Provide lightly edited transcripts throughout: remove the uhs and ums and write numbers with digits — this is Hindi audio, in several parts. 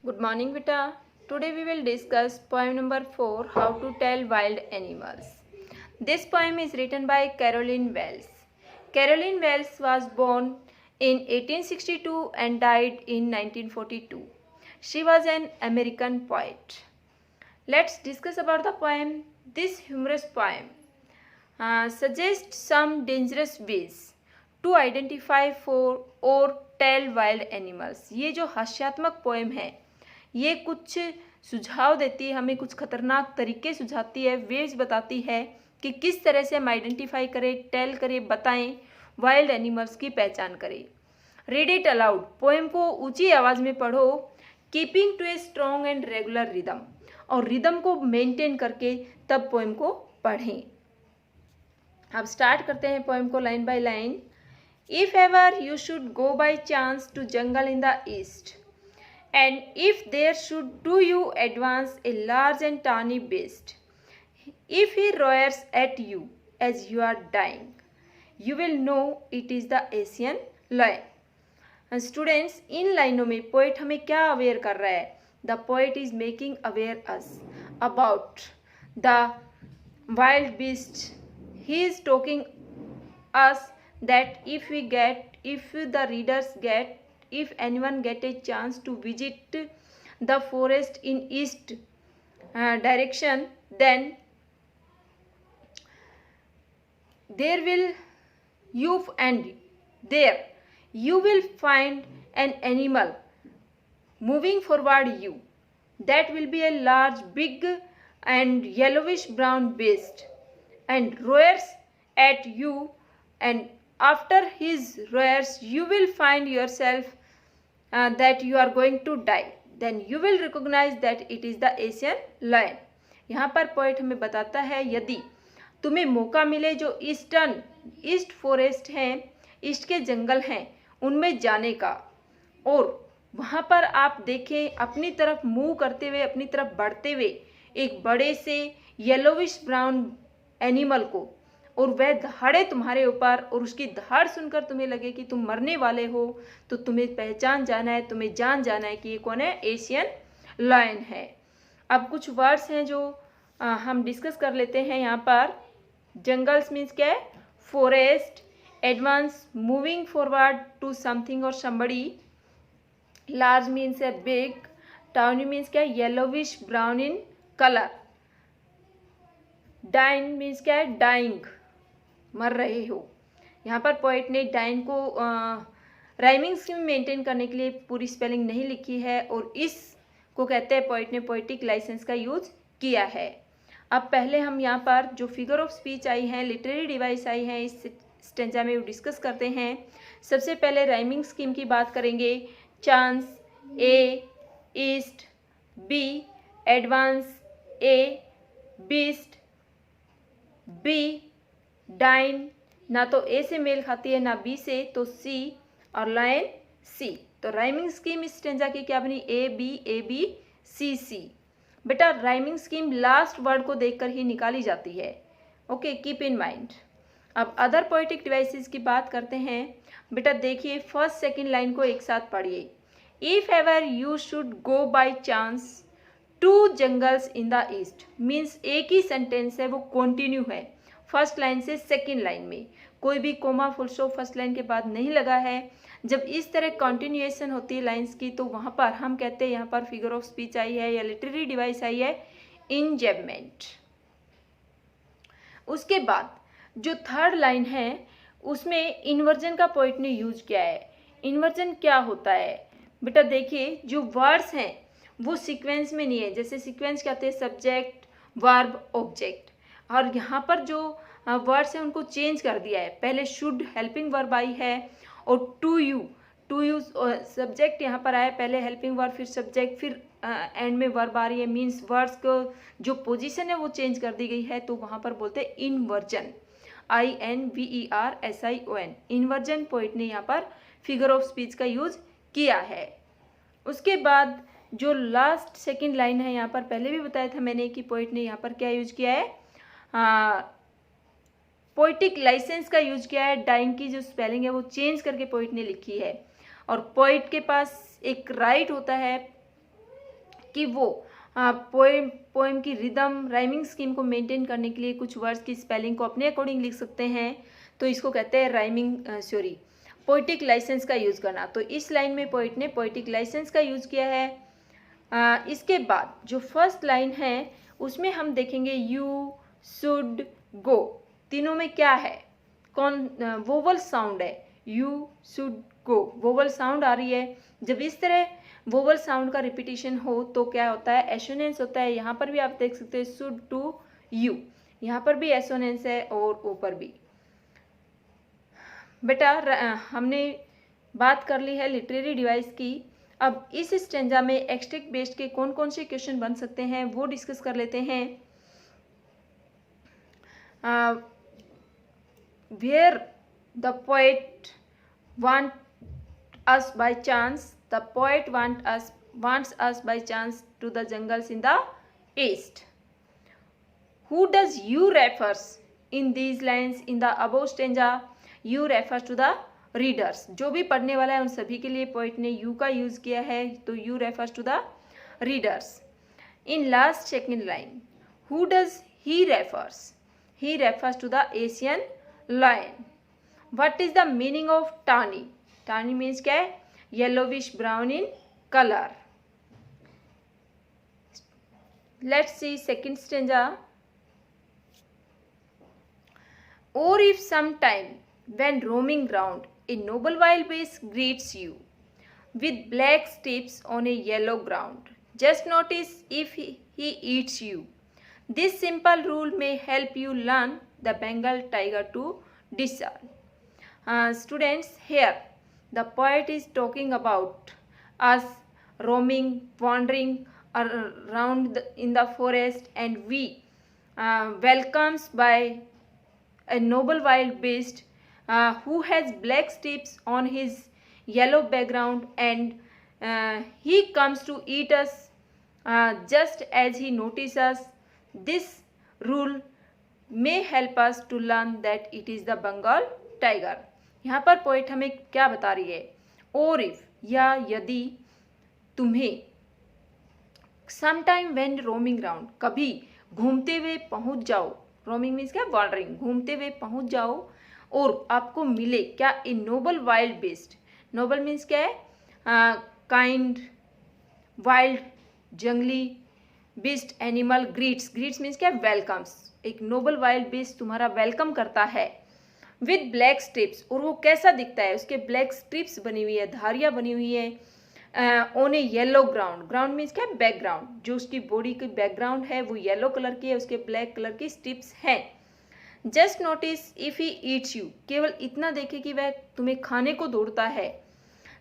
Good morning, Vita. Today we will discuss poem number 4, How to Tell Wild Animals. This poem is written by Caroline Wells. Caroline Wells was born in 1862 and died in 1942. She was an American poet. Let's discuss about the poem. This humorous poem suggests some dangerous ways to identify for or tell wild animals. ये जो हास्यात्मक पोएम है ये कुछ सुझाव देती है, हमें कुछ खतरनाक तरीके सुझाती है, वेज बताती है कि किस तरह से हम आइडेंटिफाई करें, टेल करें, बताएं, वाइल्ड एनिमल्स की पहचान करें. Read it allowed. पोएम को ऊंची आवाज़ में पढ़ो. Keeping to a strong and regular rhythm. और रिदम को मेंटेन करके तब पोएम को पढ़ें. अब स्टार्ट करते हैं पोएम को line by line. If ever you should go by chance to jungle in the east and if there should do you advance a large and tawny beast, if he roars at you as you are dying, you will know it is the Asian lion. Students, इन लाइनों में पोएट हमें क्या अवेयर कर रहा है? The poet is making aware us about the wild beast. He is talking us that if anyone get a chance to visit the forest in east direction, then there you will find an animal moving forward you. That will be a large, big and yellowish brown beast and roars at you, and after his roars you will find yourself that you are going to die. Then you will recognize that it is the Asian lion. यहाँ पर पोएट हमें बताता है यदि तुम्हें मौका मिले जो ईस्ट फॉरेस्ट हैं, ईस्ट के जंगल हैं, उनमें जाने का, और वहाँ पर आप देखें अपनी तरफ मूव करते हुए, अपनी तरफ बढ़ते हुए एक बड़े से येलोविश ब्राउन एनिमल को, और वह दहाड़े तुम्हारे ऊपर, और उसकी दहाड़ सुनकर तुम्हें लगे कि तुम मरने वाले हो, तो तुम्हें पहचान जाना है, तुम्हें जान जाना है कि ये कौन है? एशियन लायन है. अब कुछ वर्ड्स हैं जो हम डिस्कस कर लेते हैं यहाँ पर. जंगल्स मीन्स क्या है? Forest. Advance, moving forward to something और समबडी. लार्ज मीन्स है बिग. टाउनी मीन्स क्या है? Yellowish brown in colour. Dine means क्या है? डाइंग, मर रहे हो. यहाँ पर पोएट ने डाइन को राइमिंग स्कीम मेंटेन करने के लिए पूरी स्पेलिंग नहीं लिखी है, और इसको कहते हैं पोएट ने पोएटिक लाइसेंस का यूज किया है. अब पहले हम यहाँ पर जो फिगर ऑफ स्पीच आई हैं, लिटरेरी डिवाइस आई हैं इस स्टेंजा में, वो डिस्कस करते हैं. सबसे पहले राइमिंग स्कीम की बात करेंगे. चांस, ए, ईस्ट, बी, एडवांस, ए, बीस्ट, बी, डाइन. ना तो ए से मेल खाती है ना बी से, तो सी, और लायन सी. तो राइमिंग स्कीम इस स्टेंजा की क्या बनी? ए बी सी सी. बेटा राइमिंग स्कीम लास्ट वर्ड को देखकर ही निकाली जाती है. Okay, keep in mind. अब अदर पोएटिक डिवाइसेस की बात करते हैं. बेटा देखिए, फर्स्ट सेकंड लाइन को एक साथ पढ़िए. If ever you should go by chance to jungles in the east means एक ही सेंटेंस है, वो कॉन्टिन्यू है फर्स्ट लाइन से सेकंड लाइन में. कोई भी comma full stop first line के बाद नहीं लगा है. जब इस तरह कंटिन्यूएशन होती है लाइंस की, तो वहाँ पर हम कहते हैं यहाँ पर फिगर ऑफ स्पीच आई है या लिटरेरी डिवाइस आई है, इंजेबमेंट. उसके बाद जो थर्ड लाइन है उसमें इन्वर्जन का पोएट ने यूज किया है. इन्वर्जन क्या होता है? बेटा देखिए, जो वर्ड्स हैं वो सीक्वेंस में नहीं है. जैसे सीक्वेंस कहते हैं सब्जेक्ट, वर्ब, ऑब्जेक्ट, और यहाँ पर जो वर्ड्स हैं उनको चेंज कर दिया है. पहले शुड हेल्पिंग वर्ब आई है, और टू यू सब्जेक्ट यहाँ पर आया, पहले हेल्पिंग वर्ब फिर सब्जेक्ट फिर एंड में वर्ब आ रही है. मीन्स वर्ड्स को जो पोजीशन है वो चेंज कर दी गई है, तो वहाँ पर बोलते हैं इन्वर्जन. INVERSION. इन्वर्जन पोएट ने यहाँ पर फिगर ऑफ स्पीच का यूज किया है. उसके बाद जो लास्ट सेकंड लाइन है यहाँ पर पहले भी बताया था मैंने कि पोएट ने यहाँ पर क्या यूज किया है? पोएटिक लाइसेंस का यूज किया है. डाइंग की जो स्पेलिंग है वो चेंज करके पोएट ने लिखी है. और पोएट के पास एक राइट होता है कि वो पोएम की रिदम राइमिंग स्कीम को मेंटेन करने के लिए कुछ वर्ड्स की स्पेलिंग को अपने अकॉर्डिंग लिख सकते हैं, तो इसको कहते हैं पोइटिक लाइसेंस का यूज़ करना। तो इस लाइन में पोइट ने पोइटिक लाइसेंस का यूज़ किया है। इसके बाद जो फर्स्ट लाइन है उसमें हम देखेंगे यू शुड गो, तीनों में क्या है, वोवल साउंड है, you should go vowel sound आ रही है। जब इस तरह वोवल साउंड का रिपीटिशन हो तो क्या होता है, एसोनेंस होता है। यहाँ पर भी आप देख सकते हैं शुड टू यू, यहाँ पर भी एसोनेंस है और ऊपर भी। बेटा हमने बात कर ली है लिटरेरी डिवाइस की। अब इस स्टेंजा में एक्सट्रैक्ट बेस्ड के कौन कौन से क्वेश्चन बन सकते हैं वो डिस्कस कर लेते हैं। Where the poet want us by chance, the poet wants us by chance to the jungles in the east. Who does you refers in these lines in the above stanza? You refers to the readers. जो भी पढ़ने वाला है उन सभी के लिए पोइट ने you का यूज किया है, तो you refers to the readers. In last second line, who does he refers? He refers to the Asian lion. What is the meaning of tawny? Tawny means क्या है, yellowish brown in color. Let's see second stanza. Or if sometime when roaming round a noble wild beast greets you with black stripes on a yellow ground, just notice if he eats you. This simple rule may help you learn the Bengal tiger to discern. Students, here the poet is talking about us roaming, wandering around in the forest, and we welcomes by a noble wild beast who has black stripes on his yellow background, and he comes to eat us just as he notices us. This rule may help us to learn that it is the Bengal tiger. यहाँ पर पोइट हमें क्या बता रही है, और इफ या यदि तुम्हें sometime when roaming round, कभी घूमते हुए पहुंच जाओ, रोमिंग मीन्स क्या, वॉन्डरिंग, घूमते हुए पहुंच जाओ और आपको मिले क्या, a noble wild beast. Noble means क्या है, काइंड, वाइल्ड जंगली, बीस्ट एनिमल, ग्रीट्स मीन्स क्या, वेलकम्स। एक नोबल वाइल्ड बेस्ट तुम्हारा वेलकम करता है विद ब्लैक स्ट्रिप्स, और वो कैसा दिखता है, उसके ब्लैक स्ट्रिप्स बनी हुई है, धारियाँ बनी हुई है on A yellow ground. Ground means क्या, बैकग्राउंड, जो उसकी बॉडी की बैकग्राउंड है वो येलो कलर की है, उसके ब्लैक कलर की स्ट्रिप्स हैं। Just notice if he eats you, केवल इतना देखे कि वह तुम्हें खाने को दौड़ता है।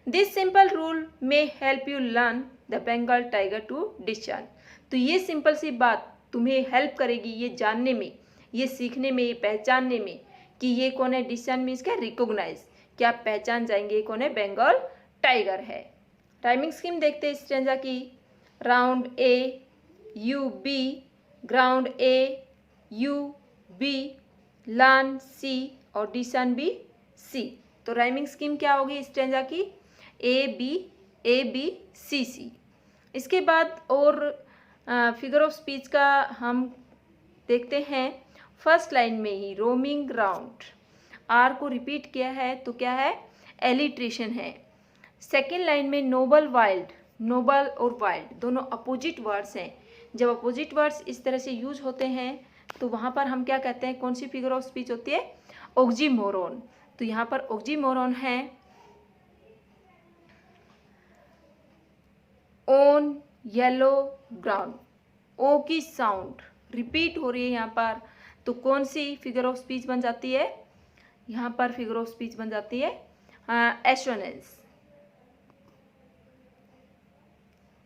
This simple rule may help you learn the Bengal tiger to discern, तो ये सिंपल सी बात तुम्हें हेल्प करेगी ये जानने में, ये सीखने में, ये पहचानने में कि ये कौन है। डिस्चर्न मीन्स क्या, रिकॉग्नाइज, कि आप पहचान जाएंगे ये कौन है, बंगाल टाइगर है। टाइमिंग स्कीम देखते हैं इस स्टेंजा की। Round A U B, ground A U B, learn C और डिस्चर्न बी सी। तो राइमिंग स्कीम क्या होगी इस स्टेंजा की, ए बी सी सी। इसके बाद और फिगर ऑफ स्पीच का हम देखते हैं। फर्स्ट लाइन में ही रोमिंग राउंड, आर को रिपीट किया है तो क्या है, एलिट्रेशन है। सेकेंड लाइन में नोबल वाइल्ड, नोबल और वाइल्ड दोनों अपोजिट वर्ड्स हैं। जब अपोजिट वर्ड्स इस तरह से यूज होते हैं तो वहाँ पर हम क्या कहते हैं, कौन सी फिगर ऑफ स्पीच होती है, ऑक्सीमोरोन। तो यहाँ पर ऑक्सीमोरोन है ऑन येलो ग्राउंड, ओ की साउंड रिपीट हो रही है यहाँ पर, तो कौन सी फिगर ऑफ स्पीच बन जाती है, यहाँ पर फिगर ऑफ स्पीच बन जाती है एसोनेंस।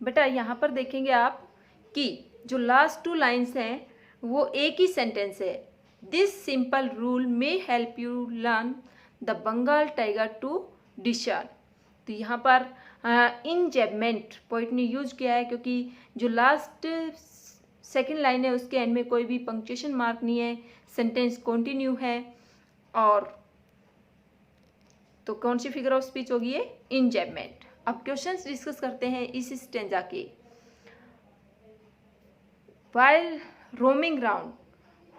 बेटा यहाँ पर देखेंगे आप कि जो लास्ट टू लाइन्स हैं वो एक ही सेंटेंस है। This simple rule may help you learn the Bengal tiger to discern. तो यहाँ पर इंजैबमेंट पोइट ने यूज किया है क्योंकि जो लास्ट सेकेंड लाइन है उसके एंड में कोई भी पंक्चुएशन मार्क नहीं है, सेंटेंस कॉन्टिन्यू है। और तो कौन सी फिगर ऑफ स्पीच होगी ये, इंजैबमेंट। अब क्वेश्चंस डिस्कस करते हैं इस स्टेंजा के। while roaming round,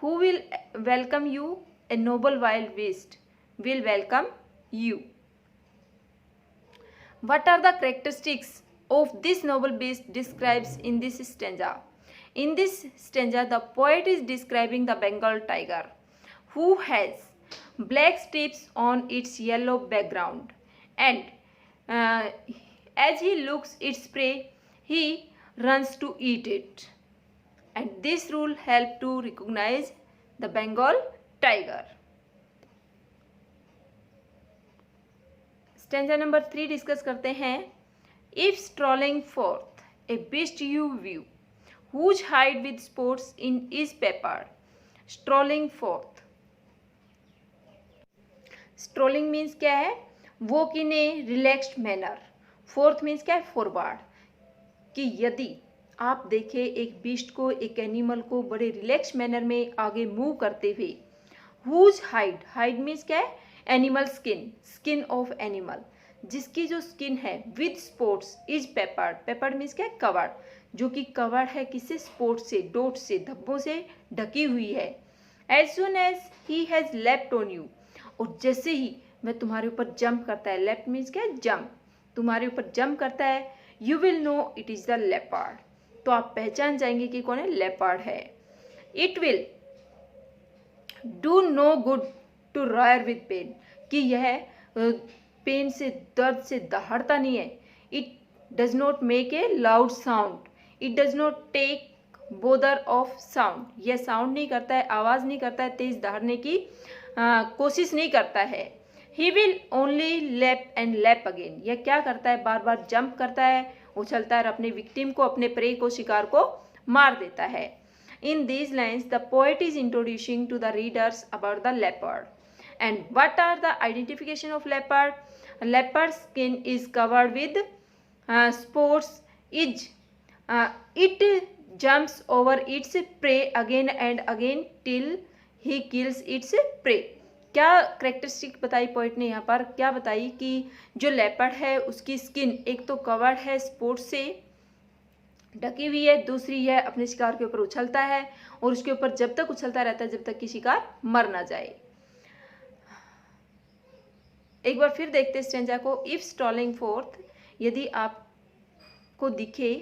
who will welcome you? A noble wild beast will welcome you. What are the characteristics of this noble beast describes in this stanza? In this stanza, the poet is describing the Bengal tiger, who has black stripes on its yellow background, and as he looks its prey, he runs to eat it. And this rule helps to recognize the Bengal tiger. Stanza number 3 discuss करते हैं. If strolling fourth A beast you view, whose hide with spots in is peppered. Strolling fourth. Strolling means क्या है? Walk in a relaxed manner. Forth means क्या है? फॉरवर्ड. कि यदि आप देखें एक बीस्ट को, एक एनिमल को बड़े रिलैक्स मैनर में आगे मूव करते हुए. हुज हाइड, हाइड मीन्स क्या है? Animal skin, skin of animal, जिसकी जो स्किन है with spots is peppered. Peppered means क्या है? कवर्ड. जो कि कवर्ड है किससे? स्पॉट से, डॉट से, धब्बों से ढकी हुई है. As soon as he has left on you, और जैसे ही वह तुम्हारे ऊपर जंप करता है. लेफ्ट मीन्स क्या है? जंप. तुम्हारे ऊपर जंप करता है. You will know it is the leopard. तो आप पहचान जाएंगे कि कौन है? लेपर्ड है. It will do no good to roar with pain, कि यह पेन से, दर्द से दहाड़ता नहीं है. It does not make a loud sound. It does not take bother of sound. यह साउंड नहीं करता है, आवाज़ नहीं करता है, तेज दहाड़ने की कोशिश नहीं करता है. He will only lap and lap again. यह क्या करता है? बार बार जंप करता है, उछलता है और अपने विक्टिम को, अपने प्रे को, शिकार को मार देता है. In these lines, the poet is introducing to the readers about the leopard. And what are the identification of leopard? Leopard's skin is covered with spots. It jumps over its prey again and again till he kills its prey. क्या करेक्टरिस्टिक बताई पोइट ने यहाँ पर? क्या बताई कि जो लेपर्ड है उसकी स्किन एक तो कवर्ड है, स्पोर्ट से ढकी हुई है, दूसरी है अपने शिकार के ऊपर उछलता है, और उसके ऊपर जब तक उछलता रहता है जब तक कि शिकार मर ना जाए. एक बार फिर देखते हैं स्टेंजा को. इफ स्टॉलिंग फोर्थ, यदि आपको दिखे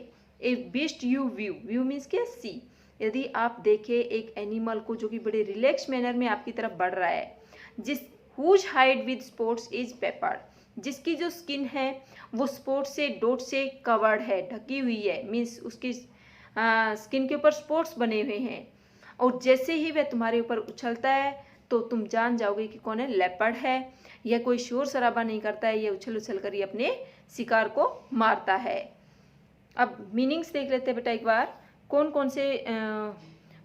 ए beast you view, view means क्या? सी. यदि आप देखें एक एनिमल को जो कि बड़े रिलैक्स मैनर में आपकी तरफ बढ़ रहा है, जिस whose hide with spots is peppered, जिसकी जो स्किन है वो स्पॉट से, डॉट से कवर्ड है, ढकी हुई है. मीन्स उसकी स्किन के ऊपर स्पॉट्स बने हुए हैं, और जैसे ही वह तुम्हारे ऊपर उछलता है तो तुम जान जाओगे कि कौन है? लेपर्ड है. यह कोई शोर शराबा नहीं करता है, यह उछल उछल कर ही अपने शिकार को मारता है. अब मीनिंग्स देख लेते हैं बेटा एक बार. कौन कौन से?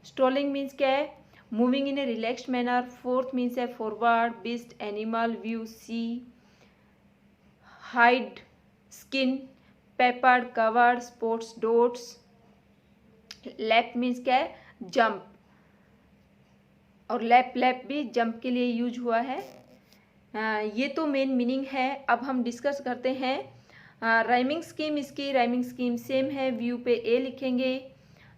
स्ट्रॉलिंग मीन्स क्या है? Moving in a relaxed manner. Forth means है forward, beast, animal, view, see, hide, skin, peppered, covered, spots, dots. Lap means क्या है? जंप, और लैप लैप भी जंप के लिए यूज हुआ है. ये तो मेन मीनिंग है. अब हम डिस्कस करते हैं राइमिंग स्कीम. इसकी राइमिंग स्कीम सेम है. व्यू पे ए लिखेंगे,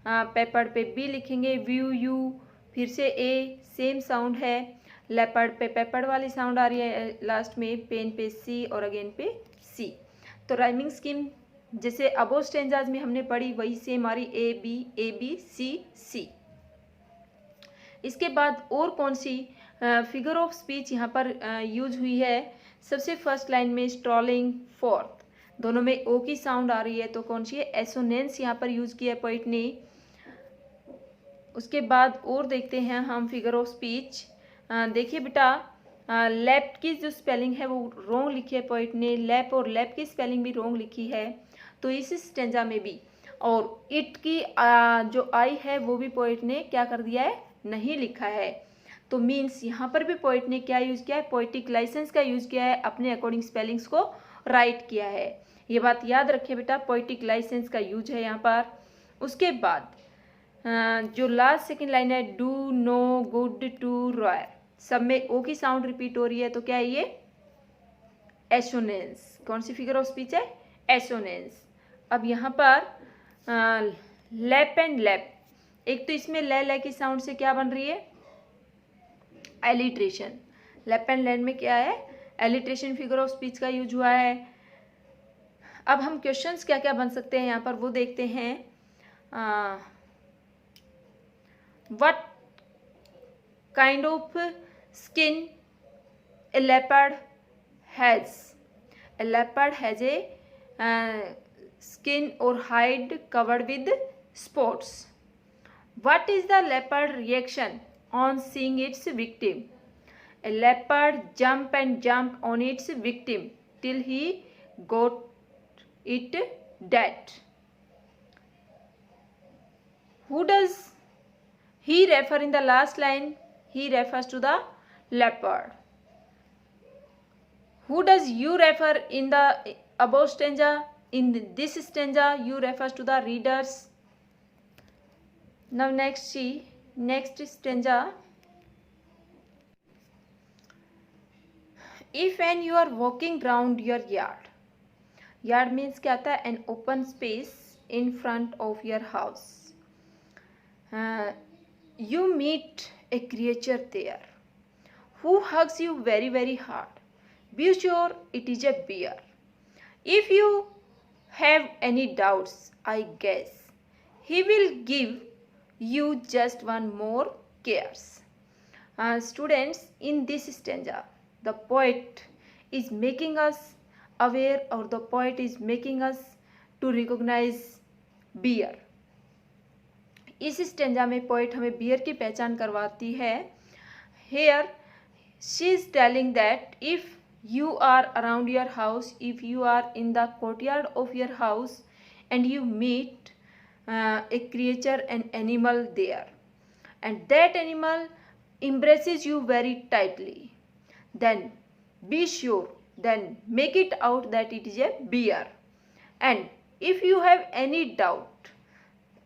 पेपर्ड पे बी लिखेंगे, व्यू यू, फिर से ए, सेम साउंड है. लेपर्ड पे पेपर्ड वाली साउंड आ रही है लास्ट में, पेन पे सी और अगेन पे सी. तो राइमिंग स्कीम जैसे अबो स्टेंजाज में हमने पढ़ी वही सेम आ रही, ए बी सी सी. इसके बाद और कौन सी फिगर ऑफ स्पीच यहाँ पर यूज हुई है? सबसे फर्स्ट लाइन में स्ट्रॉलिंग फोर्थ, दोनों में ओ की साउंड आ रही है, तो कौन सी है? एसोनेंस यहाँ पर यूज किया है पोइट ने. उसके बाद और देखते हैं हम फिगर ऑफ स्पीच. देखिए बेटा, लेफ्ट की जो स्पेलिंग है वो रोंग लिखी है पोइट ने. लैप और लैप की स्पेलिंग भी रोंग लिखी है, तो इस स्टेंजा में भी. और इट की जो आई है वो भी पोइट ने क्या कर दिया है? नहीं लिखा है. तो मीन्स यहाँ पर भी पोइट ने क्या यूज किया है? पोइटिक लाइसेंस का यूज किया है, अपने अकॉर्डिंग स्पेलिंग्स को राइट किया है. ये बात याद रखिए बेटा, पोइटिक लाइसेंस का यूज है यहाँ पर. उसके बाद जो लास्ट सेकेंड लाइन है, do no good to roar, सब में ओ की साउंड रिपीट हो रही है, तो क्या है ये? एसोनेंस. कौन सी फिगर ऑफ स्पीच है? एसोनेंस. अब यहाँ पर लैप एंड लैप एक तो इसमें ल की साउंड से क्या बन रही है, एलिट्रेशन। लेप एंड लैंड में क्या है, एलिट्रेशन फिगर ऑफ स्पीच का यूज हुआ है। अब हम क्वेश्चंस क्या क्या बन सकते हैं यहाँ पर वो देखते हैं। What kind of skin a leopard has? A leopard has a skin or hide covered with spots. What is the leopard reaction on seeing its victim? A leopard jump and jump on its victim till he got it dead. Who does he refer in the last line? He refers to the leopard. Who does you refer in the above stanza? In this stanza, you refers to the readers. Now next see, next stanza. If when you are walking round your yard, yard means क्या आता है, an open space in front of your house. You meet a creature there who hugs you very very hard. Be sure it is a bear. If you have any doubts, I guess he will give you just one more cares. Students, in this stanza, the poet is making us aware, or the poet is making us to recognize bear. इस स्टेंजा में पोइट हमें बियर की पहचान करवाती है। Here she is telling that if you are around your house, if you are in the courtyard of your house and you meet a creature, an animal there, and that animal embraces you very tightly, then be sure, then make it out that it is a bear. And if you have any doubt,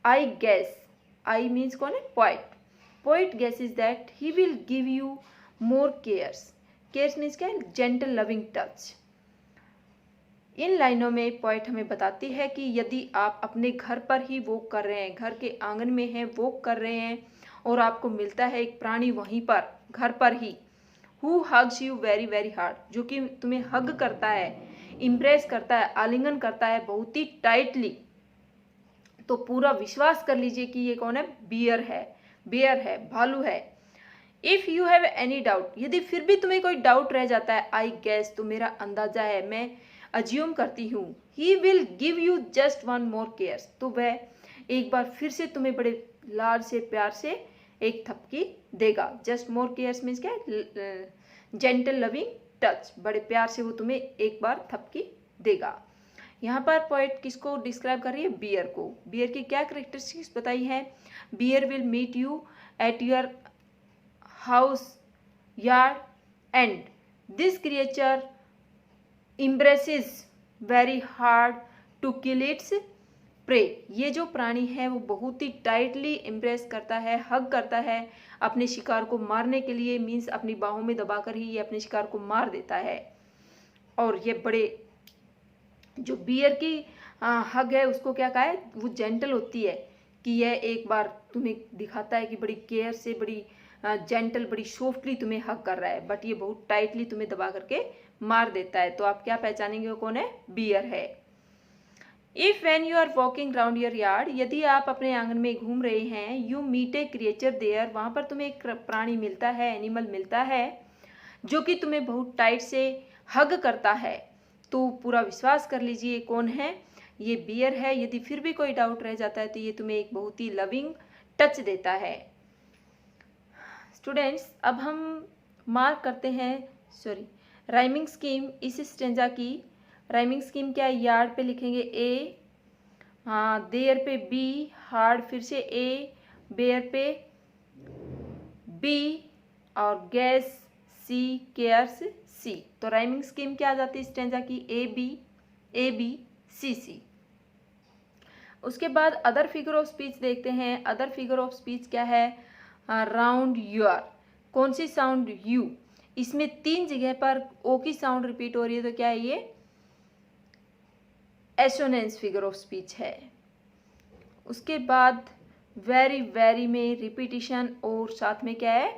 I guess, I means कौन है, poet. Poet guesses that he will give you more cares. Cares means क्या है, जेंटल लविंग टच। इन लाइनों में पोइट हमें बताती है कि यदि आप अपने घर पर ही वॉक कर रहे हैं, घर के आंगन में हैं, वॉक कर रहे हैं और आपको मिलता है एक प्राणी वहीं पर घर पर ही, who hugs you very very hard, जो कि तुम्हें हग करता है, इम्प्रेस करता है, आलिंगन करता है बहुत ही टाइटली, तो पूरा विश्वास कर लीजिए कि ये कौन है, बियर है, बियर है, भालू है। If you have any doubt, यदि फिर भी तुम्हें कोई डाउट रह जाता है, आई गेस, तो मेरा अंदाजा है, मैं अज्यूम करती हूँ, he will give you just one more cares, तो वह एक बार फिर से तुम्हें बड़े लाड से प्यार से एक थपकी देगा। जस्ट मोर केयर्स मीन्स क्या है, जेंटल लविंग टच, बड़े प्यार से वो तुम्हें एक बार थपकी देगा। यहाँ पर पोइट किसको डिस्क्राइब कर रही है, बियर को। बियर की क्या करेक्टरिस्टिक्स बताई है, bear will meet you at your house, yard, and this creature embraces very hard to kill its prey. ये जो प्राणी है वो बहुत ही टाइटली इम्प्रेस करता है, हग करता है अपने शिकार को मारने के लिए, मीन्स अपनी बाहों में दबाकर ही ये अपने शिकार को मार देता है। और ये बड़े, जो बियर की हग है उसको क्या कहा है, वो जेंटल होती है, कि यह एक बार तुम्हें दिखाता है कि बड़ी केयर से, बड़ी जेंटल, बड़ी सॉफ्टली तुम्हें हग कर रहा है, बट ये बहुत टाइटली तुम्हें दबा करके मार देता है। तो आप क्या पहचानेंगे, वो कौन है, बियर है। If when you are walking round your yard, यदि आप अपने आंगन में घूम रहे हैं, you meet a creature there, वहां पर तुम्हें एक प्राणी मिलता है, एनिमल मिलता है, जो कि तुम्हें बहुत टाइट से हग करता है, तो पूरा विश्वास कर लीजिए कौन है, ये बियर है। यदि फिर भी कोई डाउट रह जाता है तो ये तुम्हें एक बहुत ही लविंग टच देता है। स्टूडेंट्स, अब हम मार्क करते हैं, राइमिंग स्कीम इस स्टेंजा की। राइमिंग स्कीम क्या है, यार्ड पे लिखेंगे ए, देयर पे बी, हार्ड फिर से ए, बेयर पे बी, और गैस सी, केयर्स सी। तो राइमिंग स्कीम क्या आ जाती है स्टेंजा की, ए बी सी सी। उसके बाद अदर फिगर ऑफ स्पीच देखते हैं। अदर फिगर ऑफ स्पीच क्या है, राउंड यूर, कौन सी साउंड, यू, इसमें 3 जगह पर ओ की साउंड रिपीट हो रही है, तो क्या है ये, एसोनेंस फिगर ऑफ स्पीच है। उसके बाद वेरी वेरी में रिपीटिशन और साथ में क्या है,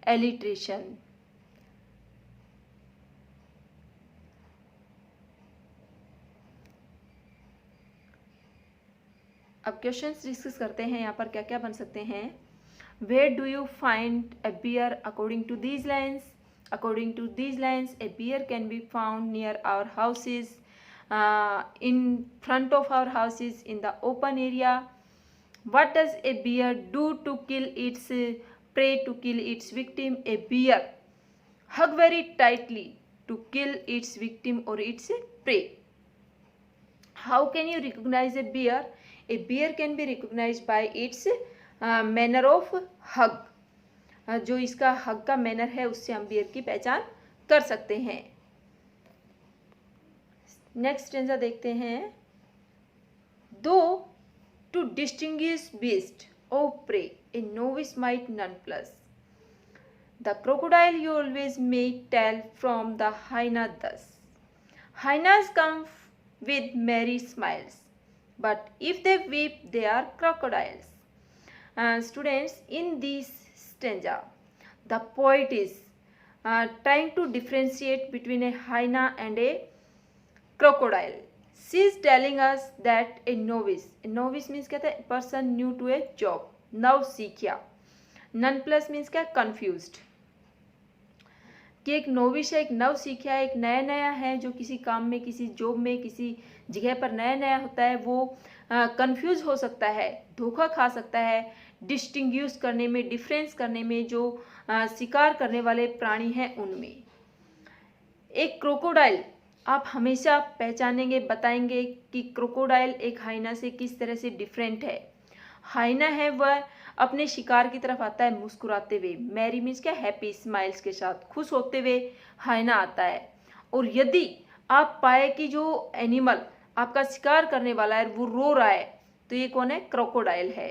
एलिट्रेशन। अब क्वेश्चंस डिस्कस करते हैं यहाँ पर क्या क्या बन सकते हैं। Where do you find a bear according to these lines. According to these lines a bear can be found near our houses, in front of our houses, in the open area. What does a bear do to kill its prey, to kill its victim? A bear hug very tightly to kill its victim or its prey. How can you recognize a bear? A bear can be recognized by its manner of hug. जो इसका हग का मैनर है उससे हम बियर की पहचान कर सकते हैं। नेक्स्ट स्टेंजा देखते हैं। दो to distinguish beast of prey a novice might nonplus. The crocodile you always make tell from the hyena thus. Hyenas come with merry smiles, but if they weep, they are crocodiles. Students, in this stanza, the poet is trying to differentiate between a hyena and a crocodile. She is telling us that a novice means क्या था, person new to a job, नव सीखिया। नन प्लस मीन्स क्या, confused, कि एक नोविश है, एक नव सीखिया है, एक नया नया है जो किसी काम में, किसी जॉब में, किसी जगह पर नया नया होता है, वो कंफ्यूज हो सकता है, धोखा खा सकता है डिस्टिंग्विश करने में, डिफरेंस करने में, जो शिकार करने वाले प्राणी हैं उनमें। एक क्रोकोडाइल आप हमेशा पहचानेंगे, बताएंगे कि क्रोकोडाइल एक हाइना से किस तरह से डिफरेंट है। हाइना है वह अपने शिकार की तरफ आता है मुस्कुराते हुए, मैरी मीन्स क्या, हैप्पी स्माइल्स के साथ, खुश होते हुए हाइना आता है। और यदि आप पाए कि जो एनिमल आपका शिकार करने वाला है वो रो रहा है, तो ये कौन है, क्रोकोडाइल है।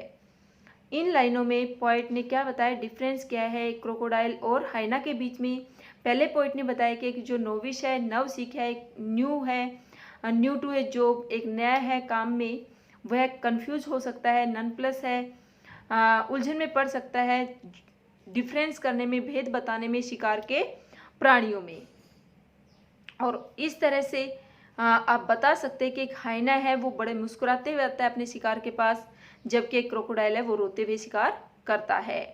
इन लाइनों में पोएट ने क्या बताया, डिफरेंस क्या है क्रोकोडाइल और हाइना के बीच में। पहले पोएट ने बताया कि जो नोविश है, नव सीखा है, न्यू है, न्यू टू ए जॉब, एक नया है काम में, वह कंफ्यूज हो सकता है, नन प्लस है, उलझन में पड़ सकता है, डिफरेंस करने में, भेद बताने में शिकार के प्राणियों में। और इस तरह से आप बता सकते हैं कि एक हाइना है वो बड़े मुस्कुराते हुए आता है अपने शिकार के पास, जबकि एक क्रोकोडाइल है वो रोते हुए शिकार करता है।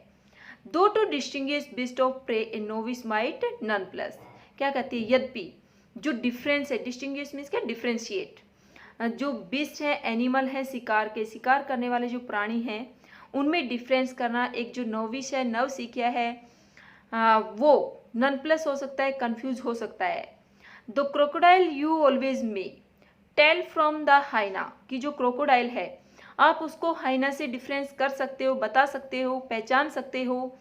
Though to distinguish beast of prey a novice might nonplus, क्या कहती है, यद्यपि जो डिफरेंस है, डिस्टिंग्विश मीन्स क्या, डिफरेंशिएट, जो बीस्ट है, एनिमल है, शिकार के, शिकार करने वाले जो प्राणी हैं उनमें डिफरेंस करना, एक जो नोविश है, नव सीखिया है, वो नन प्लस हो सकता है, कंफ्यूज हो सकता है। The crocodile you always may tell from the hyena, कि जो क्रोकोडाइल है आप उसको हाइना से डिफरेंस कर सकते हो, बता सकते हो, पहचान सकते हो।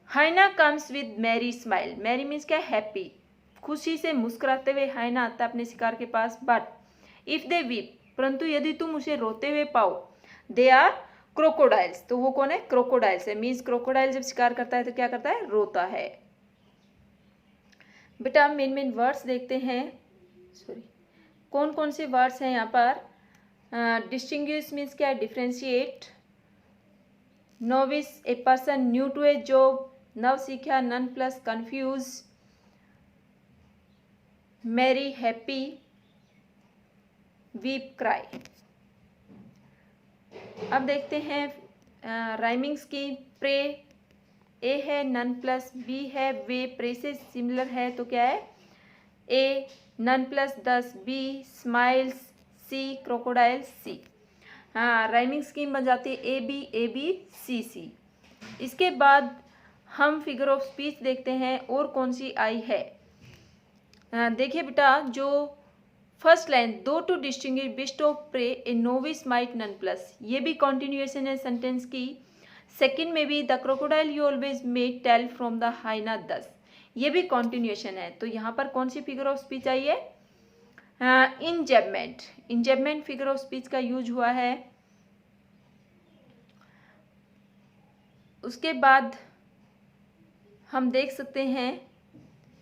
Hyena comes with merry smile, merry means क्या, हैप्पी, खुशी से मुस्कुराते हुए हाइना आता है अपने शिकार के पास। बट इफ दे वीप, परंतु यदि तुम उसे रोते हुए पाओ, दे आर क्रोकोडाइल्स, तो वो कौन है, क्रोकोडाइल्स है। मीन्स क्रोकोडाइल जब शिकार करता है तो क्या करता है, रोता है। बेटा मेन मेन वर्ड्स देखते हैं, सॉरी, कौन कौन से वर्ड्स हैं यहाँ पर। डिस्टिंग्विश मीन्स क्या है, differentiate, novice a person new to a job, नव सीखा, nonplus, confuse, merry happy, weep cry. अब देखते हैं राइमिंग्स की। प्रे ए है, नन प्लस बी है, वे प्रे से सिमिलर है तो क्या है, ए नन प्लस 10, बी स्माइल्स, सी क्रोकोडाइल, सी। हाँ, राइमिंग स्कीम बन जाती है ए बी सी सी। इसके बाद हम फिगर ऑफ स्पीच देखते हैं और कौन सी आई है। देखिए बेटा, जो फर्स्ट लाइन, दो to distinguish beast of prey a novice might nonplus, ये भी कॉन्टिन्यूएशन है सेंटेंस की। सेकंड में भी the crocodile you always make tell from the hyena 10, ये भी कॉन्टिन्यूएशन है। तो यहाँ पर कौन सी फिगर ऑफ स्पीच आई है, enjambment, enjambment figure of speech का यूज हुआ है। उसके बाद हम देख सकते हैं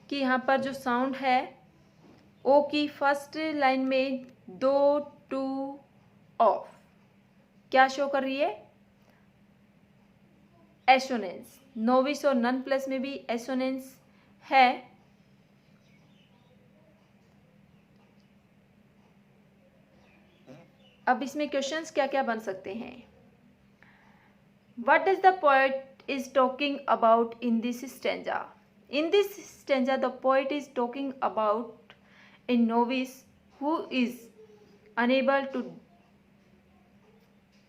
कि यहाँ पर जो साउंड है ओ की फर्स्ट लाइन में दो टू ऑफ क्या शो कर रही है, एसोनेंस। नोविस और नन प्लस में भी एसोनेंस है। अब इसमें क्वेश्चंस क्या क्या बन सकते हैं। What does the poet is talking about in this stanza? In this stanza, the poet is talking about a novice who is unable to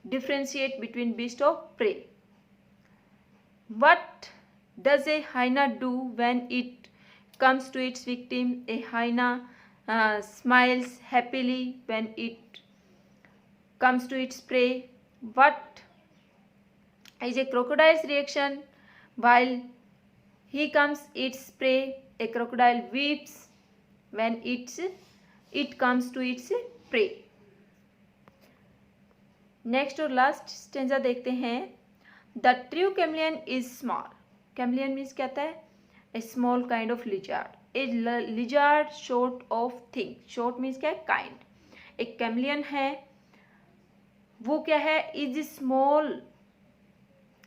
differentiate between beast of prey. What does a hyena do when it comes to its victim? A hyena smiles happily when it comes to its prey. What is a crocodile's reaction while he comes its prey? A crocodile weeps when it comes to its prey. Next और लास्ट स्टेंजा देखते हैं। The true chameleon is small. Chameleon means क्या होता है? A small kind of lizard. A lizard short of thing. Short means क्या है? काइंड। एक कैमलियन है वो क्या है? Is small.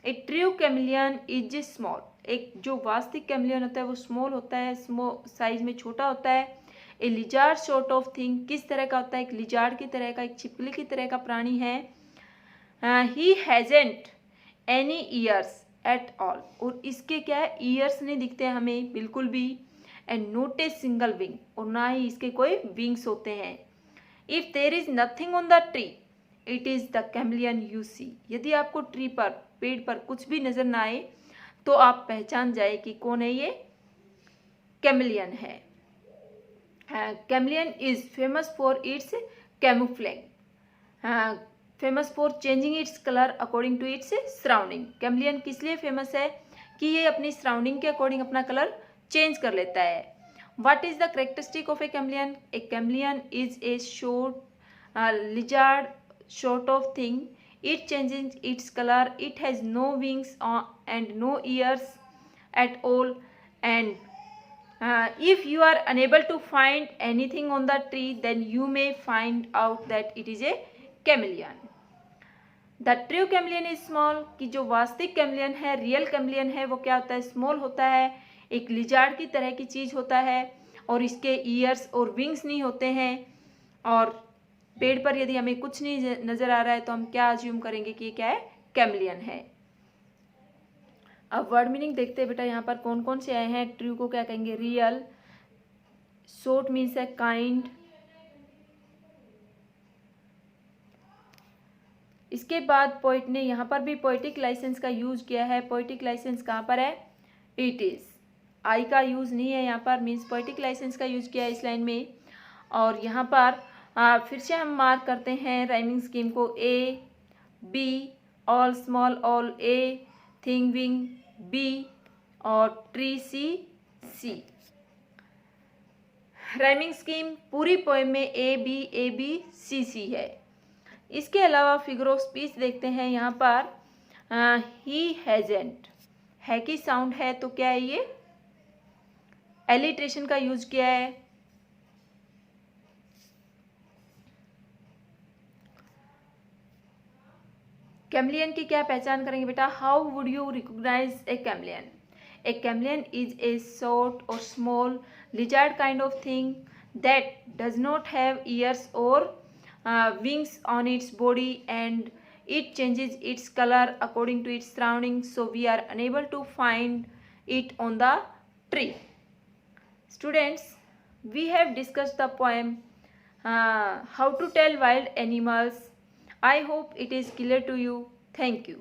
A true chameleon is small. एक जो वास्तविक कैमलियन होता है वो स्मॉल होता है, स्मॉल साइज में छोटा होता है। ए लिजार्ड शॉर्ट ऑफ थिंग किस तरह का होता है? एक लिजार्ड की तरह का, एक छिपकली की तरह का प्राणी है। He hasn't any ears at all. और इसके क्या है? ईयर्स नहीं दिखते हैं हमें बिल्कुल भी। And not a single wing. और ना ही इसके कोई विंग्स होते हैं। If there is nothing on the tree it is the chameleon you see. यदि आपको ट्री पर, पेड़ पर कुछ भी नजर ना आए तो आप पहचान जाए कि कौन है ये? कैमलियन है। Chameleon is famous for its camouflage. Famous for changing its colour according to its surrounding. Chameleon किस लिए फेमस है? कि ये अपनी सराउंडिंग के अकॉर्डिंग अपना कलर चेंज कर लेता है। What is the characteristic of a chameleon? A chameleon is a short lizard short of thing. It changes its color. It has no wings and no ears at all. And if you are unable to find anything on the tree, then you may find out that it is a chameleon. The true chameleon is small. कि जो वास्तविक कैमलियन है, रियल कैमलियन है, वो क्या होता है? स्मॉल होता है, एक लिजार्ड की तरह की चीज होता है और इसके ईयर्स और विंग्स नहीं होते हैं। और पेड़ पर यदि हमें कुछ नहीं नजर आ रहा है तो हम क्या अज्यूम करेंगे कि ये क्या है? कैमलियन है। अब वर्ड मीनिंग देखते हैं बेटा। यहाँ पर कौन कौन से आए हैं? ट्रू को क्या कहेंगे? रियल। शॉर्ट मीन्स है काइंड। इसके बाद पोइट ने यहाँ पर भी पोइटिक लाइसेंस का यूज किया है। पोइटिक लाइसेंस कहाँ पर है? It is. आई का यूज नहीं है यहाँ पर, मीन्स पोइटिक लाइसेंस का यूज किया है इस लाइन में। और यहाँ पर फिर से हम मार्क करते हैं राइमिंग स्कीम को। A B, all small all A, thing wing B और tree C C. Rhyming scheme पूरी पोएम में ए बी सी सी है। इसके अलावा फिगर ऑफ स्पीच देखते हैं। यहाँ पर ही हैजेंट, है की साउंड है तो क्या है ये? एलिट्रेशन का यूज किया है। कैमलियन की क्या पहचान करेंगे बेटा? How would you recognise a chameleon? A chameleon is a short और small lizard kind of thing that does not have ears और wings on its body and it changes its color according to its surroundings, so we are unable to find it on the tree. Students, we have discussed the poem how to tell wild animals. I hope it is clear to you. Thank you.